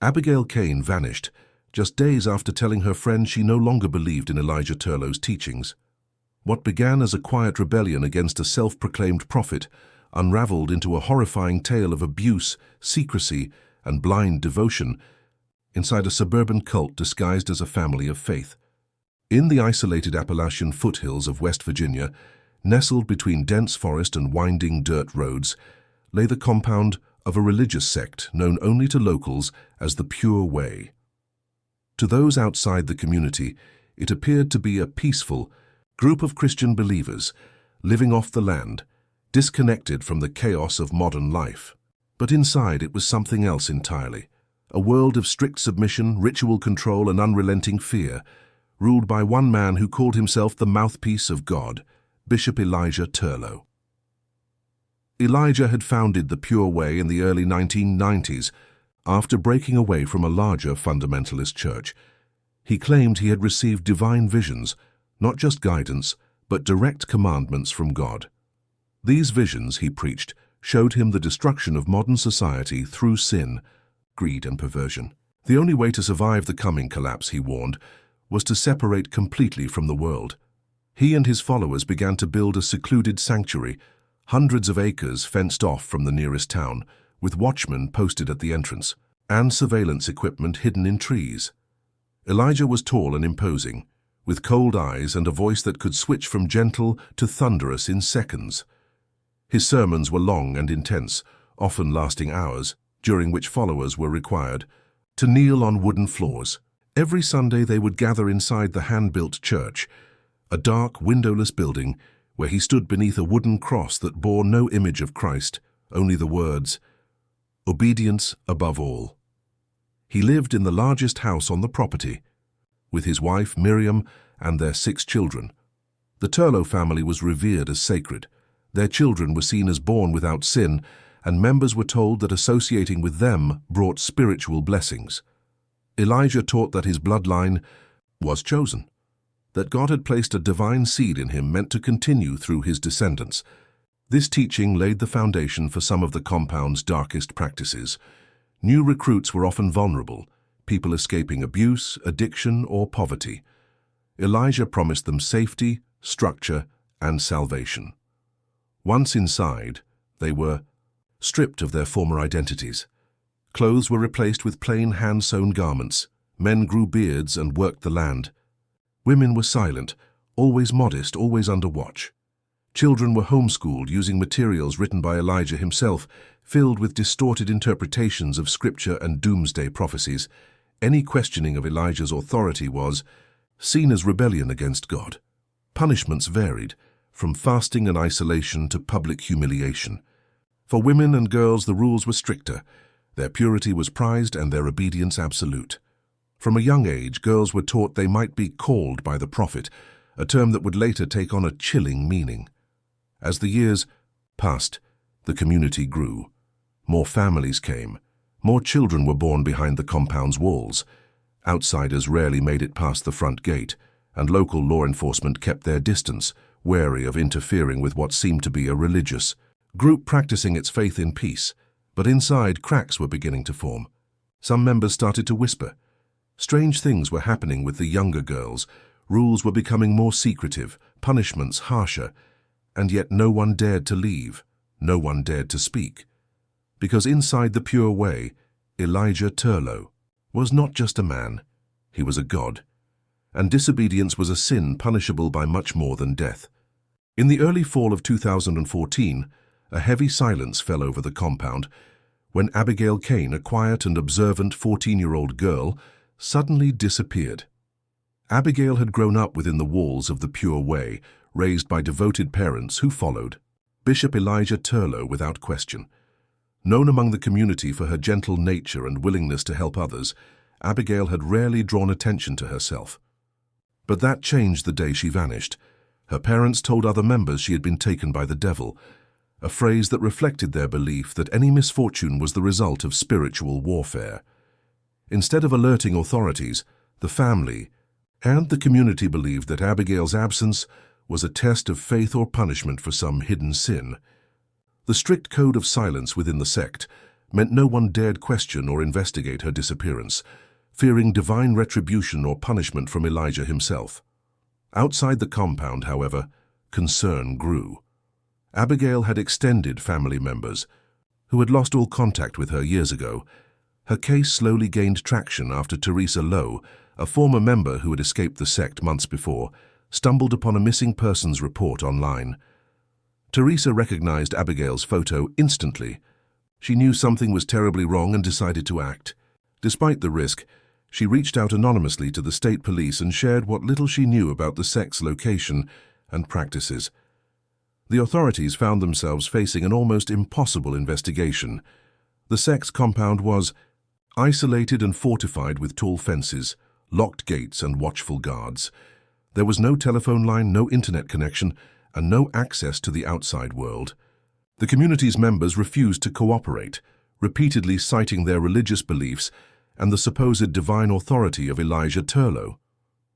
Abigail Cain vanished, just days after telling her friend she no longer believed in Elijah Turlow's teachings. What began as a quiet rebellion against a self-proclaimed prophet unraveled into a horrifying tale of abuse, secrecy, and blind devotion inside a suburban cult disguised as a family of faith. In the isolated Appalachian foothills of West Virginia, nestled between dense forest and winding dirt roads, lay the compound of a religious sect known only to locals as the Pure Way. To those outside the community, it appeared to be a peaceful group of Christian believers living off the land, disconnected from the chaos of modern life. But inside it was something else entirely, a world of strict submission, ritual control, and unrelenting fear, ruled by one man who called himself the mouthpiece of God, Bishop Elijah Turlow. Elijah had founded the Pure Way in the early 1990s, after breaking away from a larger fundamentalist church. He claimed he had received divine visions, not just guidance, but direct commandments from God. These visions, he preached, showed him the destruction of modern society through sin, greed, and perversion. The only way to survive the coming collapse, he warned, was to separate completely from the world. He and his followers began to build a secluded sanctuary, hundreds of acres fenced off from the nearest town, with watchmen posted at the entrance, and surveillance equipment hidden in trees. Elijah was tall and imposing, with cold eyes and a voice that could switch from gentle to thunderous in seconds. His sermons were long and intense, often lasting hours, during which followers were required to kneel on wooden floors. Every Sunday they would gather inside the hand-built church, a dark, windowless building where he stood beneath a wooden cross that bore no image of Christ, only the words, "Obedience above all." He lived in the largest house on the property, with his wife Miriam and their 6 children. The Turlow family was revered as sacred. Their children were seen as born without sin, and members were told that associating with them brought spiritual blessings. Elijah taught that his bloodline was chosen, that God had placed a divine seed in him meant to continue through his descendants. This teaching laid the foundation for some of the compound's darkest practices. New recruits were often vulnerable, people escaping abuse, addiction, or poverty. Elijah promised them safety, structure, and salvation. Once inside, they were stripped of their former identities. Clothes were replaced with plain hand-sewn garments. Men grew beards and worked the land. Women were silent, always modest, always under watch. Children were homeschooled using materials written by Elijah himself, filled with distorted interpretations of scripture and doomsday prophecies. Any questioning of Elijah's authority was seen as rebellion against God. Punishments varied, from fasting and isolation to public humiliation. For women and girls, the rules were stricter. Their purity was prized and their obedience absolute. From a young age, girls were taught they might be called by the prophet, a term that would later take on a chilling meaning. As the years passed, the community grew. More families came. More children were born behind the compound's walls. Outsiders rarely made it past the front gate, and local law enforcement kept their distance, wary of interfering with what seemed to be a religious group practicing its faith in peace. But inside, cracks were beginning to form. Some members started to whisper. Strange things were happening with the younger girls. Rules were becoming more secretive, punishments harsher, and yet no one dared to leave. No one dared to speak. Because inside the Pure Way, Elijah Turlow was not just a man, he was a god. And disobedience was a sin punishable by much more than death. In the early fall of 2014, a heavy silence fell over the compound when Abigail Cain, a quiet and observant 14-year-old girl, suddenly disappeared. Abigail had grown up within the walls of the Pure Way, raised by devoted parents who followed Bishop Elijah Turlow without question. Known among the community for her gentle nature and willingness to help others, Abigail had rarely drawn attention to herself. But that changed the day she vanished. Her parents told other members she had been taken by the devil, a phrase that reflected their belief that any misfortune was the result of spiritual warfare. Instead of alerting authorities, the family and the community believed that Abigail's absence was a test of faith or punishment for some hidden sin. The strict code of silence within the sect, meant no one dared question or investigate her disappearance, fearing divine retribution or punishment from Elijah himself. Outside the compound, however, concern grew. Abigail had extended family members who had lost all contact with her years ago. Her case slowly gained traction after Teresa Lowe, a former member who had escaped the sect months before, stumbled upon a missing persons report online. Teresa recognized Abigail's photo instantly. She knew something was terribly wrong and decided to act. Despite the risk, she reached out anonymously to the state police and shared what little she knew about the sect's location and practices. The authorities found themselves facing an almost impossible investigation. The sect's compound was isolated and fortified with tall fences, locked gates and watchful guards. There was no telephone line, no internet connection, and no access to the outside world. The community's members refused to cooperate, repeatedly citing their religious beliefs and the supposed divine authority of Elijah Turlow.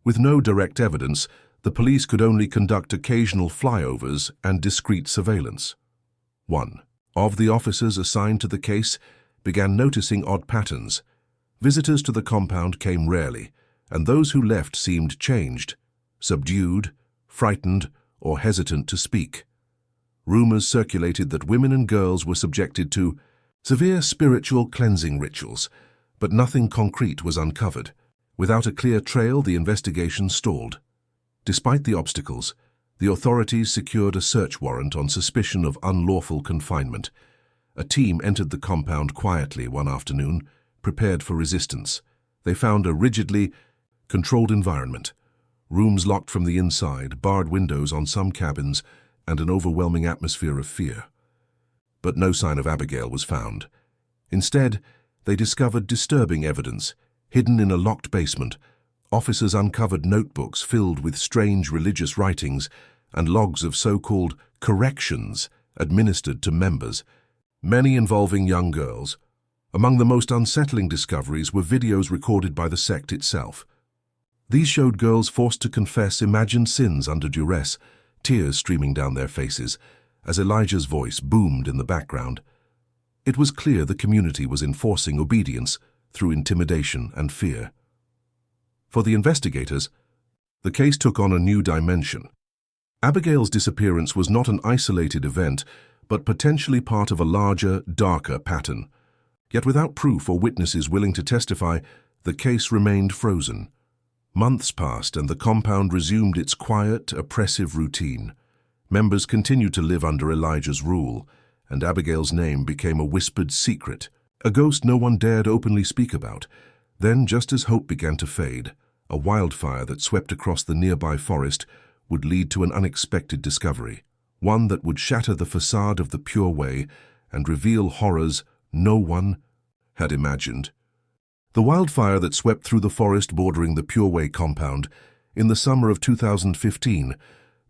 With no direct evidence, the police could only conduct occasional flyovers and discreet surveillance. One of the officers assigned to the case began noticing odd patterns. Visitors to the compound came rarely, and those who left seemed changed, subdued, frightened, or hesitant to speak. Rumors circulated that women and girls were subjected to severe spiritual cleansing rituals, but nothing concrete was uncovered. Without a clear trail, the investigation stalled. Despite the obstacles, the authorities secured a search warrant on suspicion of unlawful confinement. A team entered the compound quietly one afternoon, prepared for resistance. They found a rigidly controlled environment, rooms locked from the inside, barred windows on some cabins, and an overwhelming atmosphere of fear. But no sign of Abigail was found. Instead, they discovered disturbing evidence, hidden in a locked basement. Officers uncovered notebooks filled with strange religious writings and logs of so-called corrections administered to members, many involving young girls. Among the most unsettling discoveries were videos recorded by the sect itself. These showed girls forced to confess imagined sins under duress, tears streaming down their faces, as Elijah's voice boomed in the background. It was clear the community was enforcing obedience through intimidation and fear. For the investigators, the case took on a new dimension. Abigail's disappearance was not an isolated event, but potentially part of a larger, darker pattern. Yet without proof or witnesses willing to testify, the case remained frozen. Months passed and the compound resumed its quiet, oppressive routine. Members continued to live under Elijah's rule, and Abigail's name became a whispered secret, a ghost no one dared openly speak about. Then, just as hope began to fade, a wildfire that swept across the nearby forest would lead to an unexpected discovery, one that would shatter the facade of the pure way and reveal horrors no one had imagined. The wildfire that swept through the forest bordering the Pure Way compound in the summer of 2015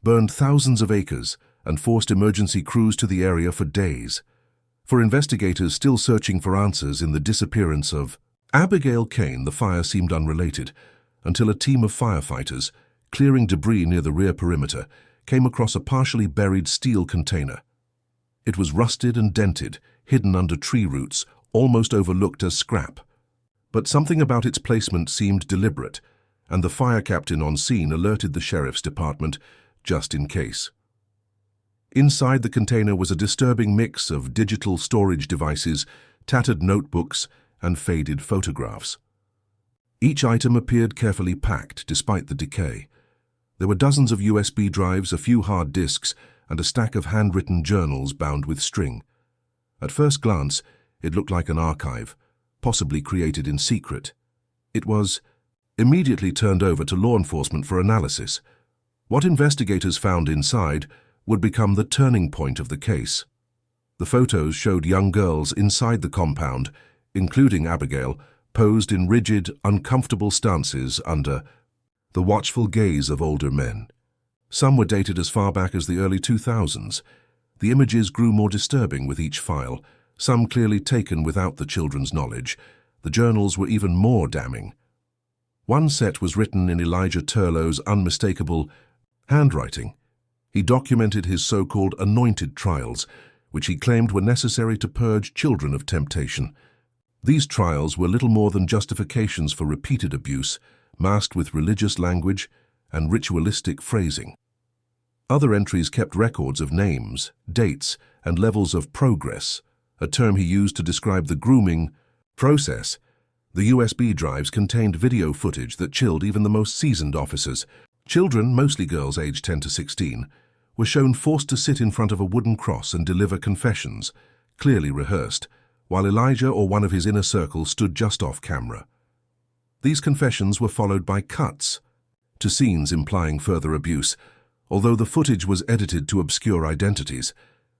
burned thousands of acres and forced emergency crews to the area for days. For investigators still searching for answers in the disappearance of Abigail Cain, the fire seemed unrelated, until a team of firefighters, clearing debris near the rear perimeter, came across a partially buried steel container. It was rusted and dented, hidden under tree roots, almost overlooked as scrap. But something about its placement seemed deliberate, and the fire captain on scene alerted the sheriff's department just in case. Inside the container was a disturbing mix of digital storage devices, tattered notebooks, and faded photographs. Each item appeared carefully packed despite the decay. There were dozens of USB drives, a few hard disks, and a stack of handwritten journals bound with string. At first glance, it looked like an archive, possibly created in secret. It was immediately turned over to law enforcement for analysis. What investigators found inside would become the turning point of the case. The photos showed young girls inside the compound, including Abigail, posed in rigid, uncomfortable stances under the watchful gaze of older men. Some were dated as far back as the early 2000s. The images grew more disturbing with each file, some clearly taken without the children's knowledge. The journals were even more damning. One set was written in Elijah Turlow's unmistakable handwriting. He documented his so-called anointed trials, which he claimed were necessary to purge children of temptation. These trials were little more than justifications for repeated abuse, masked with religious language and ritualistic phrasing. Other entries kept records of names, dates, and levels of progress, a term he used to describe the grooming process. The USB drives contained video footage that chilled even the most seasoned officers. Children, mostly girls aged 10 to 16, were shown forced to sit in front of a wooden cross and deliver confessions, clearly rehearsed, while Elijah or one of his inner circle stood just off camera. These confessions were followed by cuts to scenes implying further abuse. Although the footage was edited to obscure identities,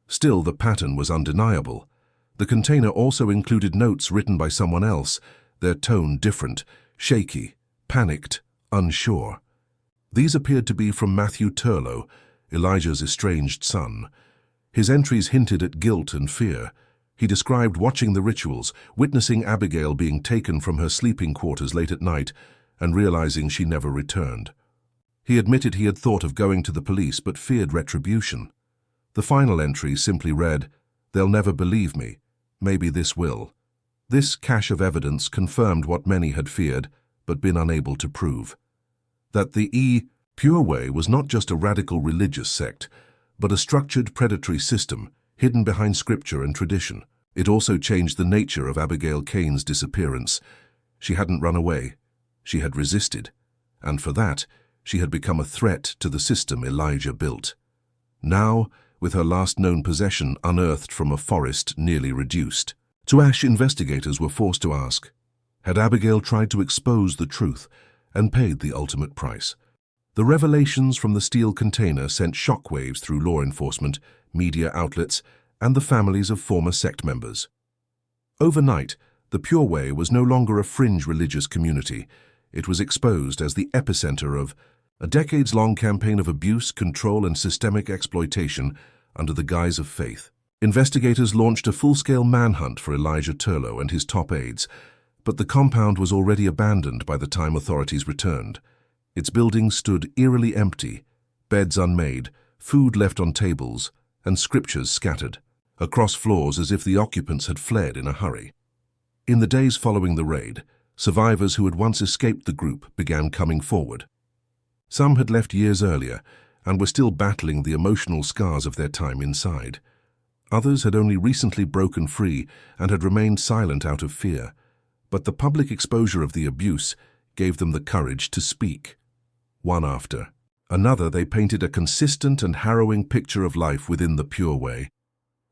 still the pattern was undeniable. The container also included notes written by someone else, their tone different, shaky, panicked, unsure. These appeared to be from Matthew Turlow, Elijah's estranged son. His entries hinted at guilt and fear. He described watching the rituals, witnessing Abigail being taken from her sleeping quarters late at night, and realizing she never returned. He admitted he had thought of going to the police but feared retribution. The final entry simply read, "They'll never believe me. Maybe this will." This cache of evidence confirmed what many had feared but been unable to prove. That the Pure Way was not just a radical religious sect, but a structured predatory system hidden behind scripture and tradition. It also changed the nature of Abigail Cain's disappearance. She hadn't run away. She had resisted. And for that, she had become a threat to the system Elijah built. Now, with her last known possession unearthed from a forest nearly reduced to ash, investigators were forced to ask, had Abigail tried to expose the truth and paid the ultimate price? The revelations from the steel container sent shockwaves through law enforcement, media outlets, and the families of former sect members. Overnight, the Pure Way was no longer a fringe religious community. It was exposed as the epicenter of a decades-long campaign of abuse, control, and systemic exploitation under the guise of faith. Investigators launched a full-scale manhunt for Elijah Turlow and his top aides, but the compound was already abandoned by the time authorities returned. Its buildings stood eerily empty, beds unmade, food left on tables, and scriptures scattered across floors as if the occupants had fled in a hurry. In the days following the raid, survivors who had once escaped the group began coming forward. Some had left years earlier and were still battling the emotional scars of their time inside. Others had only recently broken free and had remained silent out of fear, but the public exposure of the abuse gave them the courage to speak. One after another, they painted a consistent and harrowing picture of life within the Pure Way.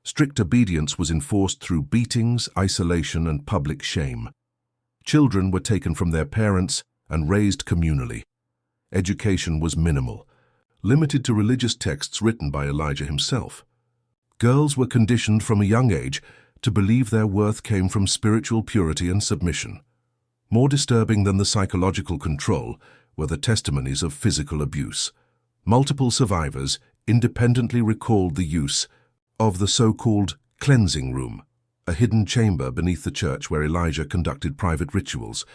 Strict obedience was enforced through beatings, isolation, and public shame. Children were taken from their parents and raised communally. Education was minimal, limited to religious texts written by Elijah himself. Girls were conditioned from a young age to believe their worth came from spiritual purity and submission. More disturbing than the psychological control were the testimonies of physical abuse. Multiple survivors independently recalled the use of the so-called cleansing room, a hidden chamber beneath the church where Elijah conducted private rituals.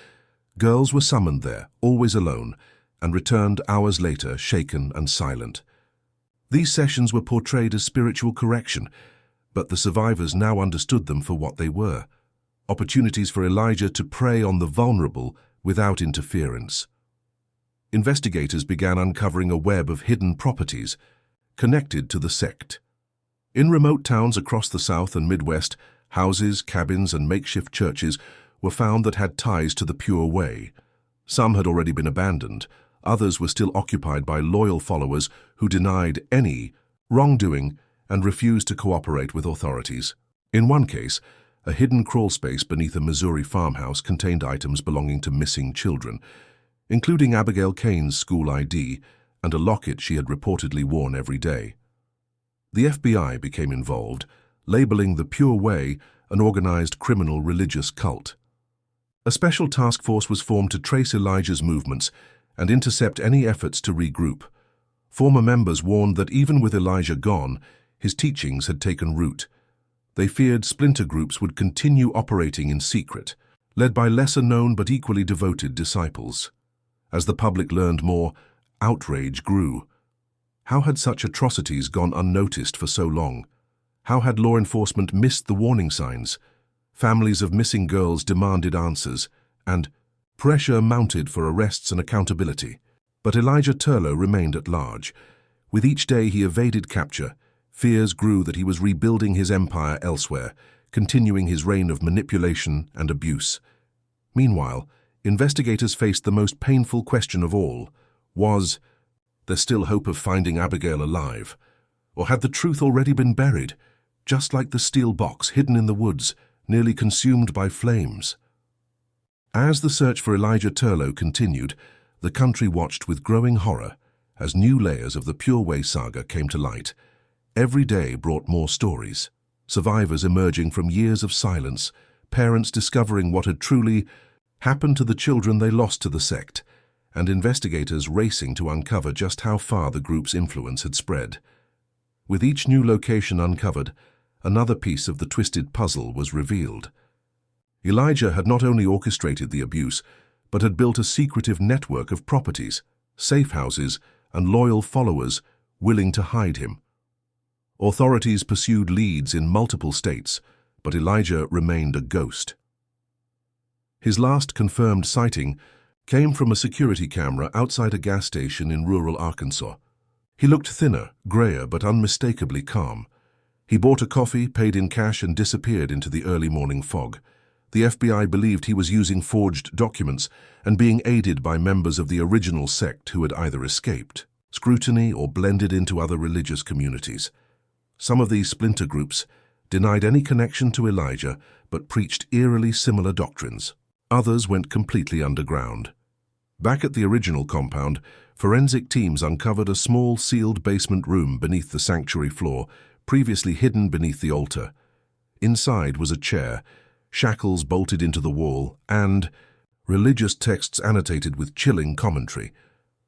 Girls were summoned there, always alone, and returned hours later, shaken and silent. These sessions were portrayed as spiritual correction, but the survivors now understood them for what they were: opportunities for Elijah to prey on the vulnerable without interference. Investigators began uncovering a web of hidden properties connected to the sect. In remote towns across the South and Midwest, houses, cabins, and makeshift churches were found that had ties to the Pure Way. Some had already been abandoned. Others were still occupied by loyal followers who denied any wrongdoing and refused to cooperate with authorities. In one case, a hidden crawlspace beneath a Missouri farmhouse contained items belonging to missing children, including Abigail Cain's school ID and a locket she had reportedly worn every day. The FBI became involved, labeling the Pure Way an organized criminal religious cult. A special task force was formed to trace Elijah's movements and intercept any efforts to regroup. Former members warned that even with Elijah gone, his teachings had taken root. They feared splinter groups would continue operating in secret, led by lesser-known but equally devoted disciples. As the public learned more, outrage grew. How had such atrocities gone unnoticed for so long? How had law enforcement missed the warning signs? Families of missing girls demanded answers, and pressure mounted for arrests and accountability. But Elijah Turlow remained at large. With each day he evaded capture, fears grew that he was rebuilding his empire elsewhere, continuing his reign of manipulation and abuse. Meanwhile, investigators faced the most painful question of all. Was there still hope of finding Abigail alive? Or had the truth already been buried, just like the steel box hidden in the woods, nearly consumed by flames? As the search for Elijah Turlow continued, the country watched with growing horror as new layers of the Pure Way saga came to light. Every day brought more stories, survivors emerging from years of silence, parents discovering what had truly happened to the children they lost to the sect, and investigators racing to uncover just how far the group's influence had spread. With each new location uncovered, another piece of the twisted puzzle was revealed. Elijah had not only orchestrated the abuse, but had built a secretive network of properties, safe houses, and loyal followers willing to hide him. Authorities pursued leads in multiple states, but Elijah remained a ghost. His last confirmed sighting came from a security camera outside a gas station in rural Arkansas. He looked thinner, grayer, but unmistakably calm. He bought a coffee, paid in cash, and disappeared into the early morning fog. The FBI believed he was using forged documents and being aided by members of the original sect who had either escaped scrutiny or blended into other religious communities. Some of these splinter groups denied any connection to Elijah but preached eerily similar doctrines. Others went completely underground. Back at the original compound, forensic teams uncovered a small sealed basement room beneath the sanctuary floor, previously hidden beneath the altar. Inside was a chair, shackles bolted into the wall, and religious texts annotated with chilling commentary.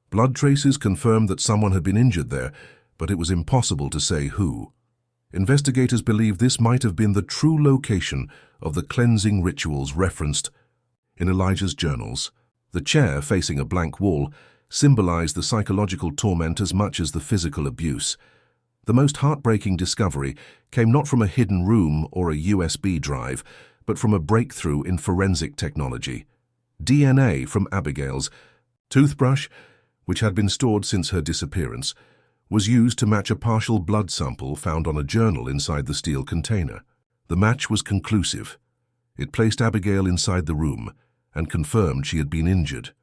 Blood traces confirmed that someone had been injured there, but it was impossible to say who. Investigators believe this might have been the true location of the cleansing rituals referenced in Elijah's journals. The chair, facing a blank wall, symbolized the psychological torment as much as the physical abuse. The most heartbreaking discovery came not from a hidden room or a USB drive, but from a breakthrough in forensic technology. DNA from Abigail's toothbrush, which had been stored since her disappearance, was used to match a partial blood sample found on a journal inside the steel container. The match was conclusive. It placed Abigail inside the room and confirmed she had been injured.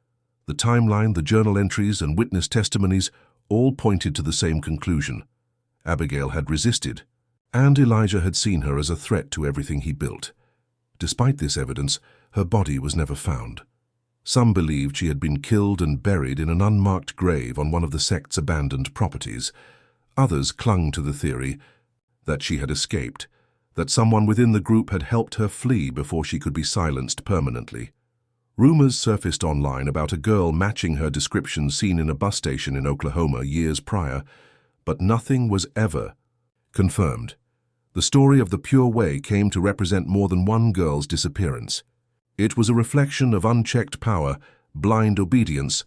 The timeline, the journal entries, and witness testimonies all pointed to the same conclusion. Abigail had resisted, and Elijah had seen her as a threat to everything he built. Despite this evidence, her body was never found. Some believed she had been killed and buried in an unmarked grave on one of the sect's abandoned properties. Others clung to the theory that she had escaped, that someone within the group had helped her flee before she could be silenced permanently. Rumors surfaced online about a girl matching her description seen in a bus station in Oklahoma years prior, but nothing was ever confirmed. The story of the Pure Way came to represent more than one girl's disappearance. It was a reflection of unchecked power, blind obedience,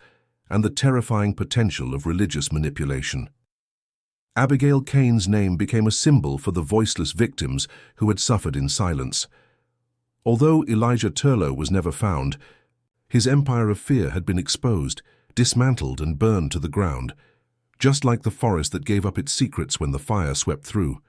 and the terrifying potential of religious manipulation. Abigail Cain's name became a symbol for the voiceless victims who had suffered in silence. Although Elijah Turlow was never found, his empire of fear had been exposed, dismantled, and burned to the ground, just like the forest that gave up its secrets when the fire swept through.